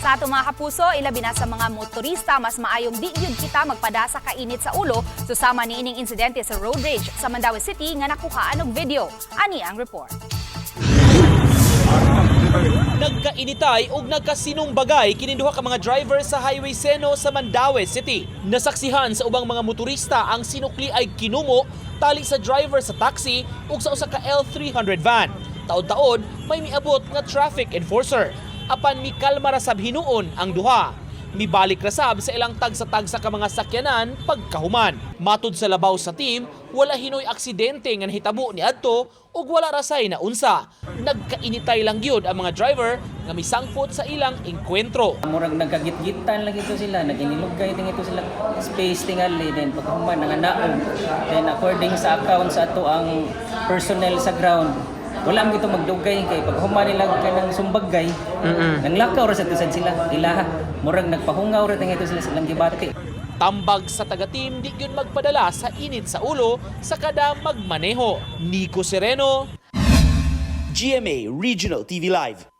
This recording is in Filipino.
Sa ato mga kapuso, ilabi na sa mga motorista, mas maayong di yun kita magpadasa ka init sa ulo susama ni ining insidente sa road rage sa Mandaue City nga nakuhaan og video. Ani ang report. Nagkainitay ug nagkasinumbagay kininduha ka mga driver sa Highway Seno sa Mandaue City. Nasaksihan sa ubang mga motorista ang sinukli ay kinumo tali sa driver sa taxi ug sa usa ka L300 van. Taod-taod may miabot nga traffic enforcer. Apan mikalma ra sab hinuon ang duha. Mibalik rasab sa ilang tagsa-tagsa ka mga sakyanan pagkahuman. Matud sa labaw sa team, wala hinoy aksidente nga nahitabo ni adto ug wala rasay na unsa. Nagkainitay lang gyud ang mga driver nga misangpot sa ilang engkwentro. Murag nagkagit-gitan lang ito sila, naginilugay din ito sila space tingali din paghuman nanganaog. Then according sa account sa ato ang personnel sa ground, wala mo ito magdugay kay pag human nila kanang sumbagay. Nanglakaw ra sa tusad sila ilaha. Murag nagpahungaw ra ito sila silang gibati. Tambag sa taga-team di gyud magpadala sa init sa ulo sa kada magmaneho. Nico Sereno, GMA Regional TV Live.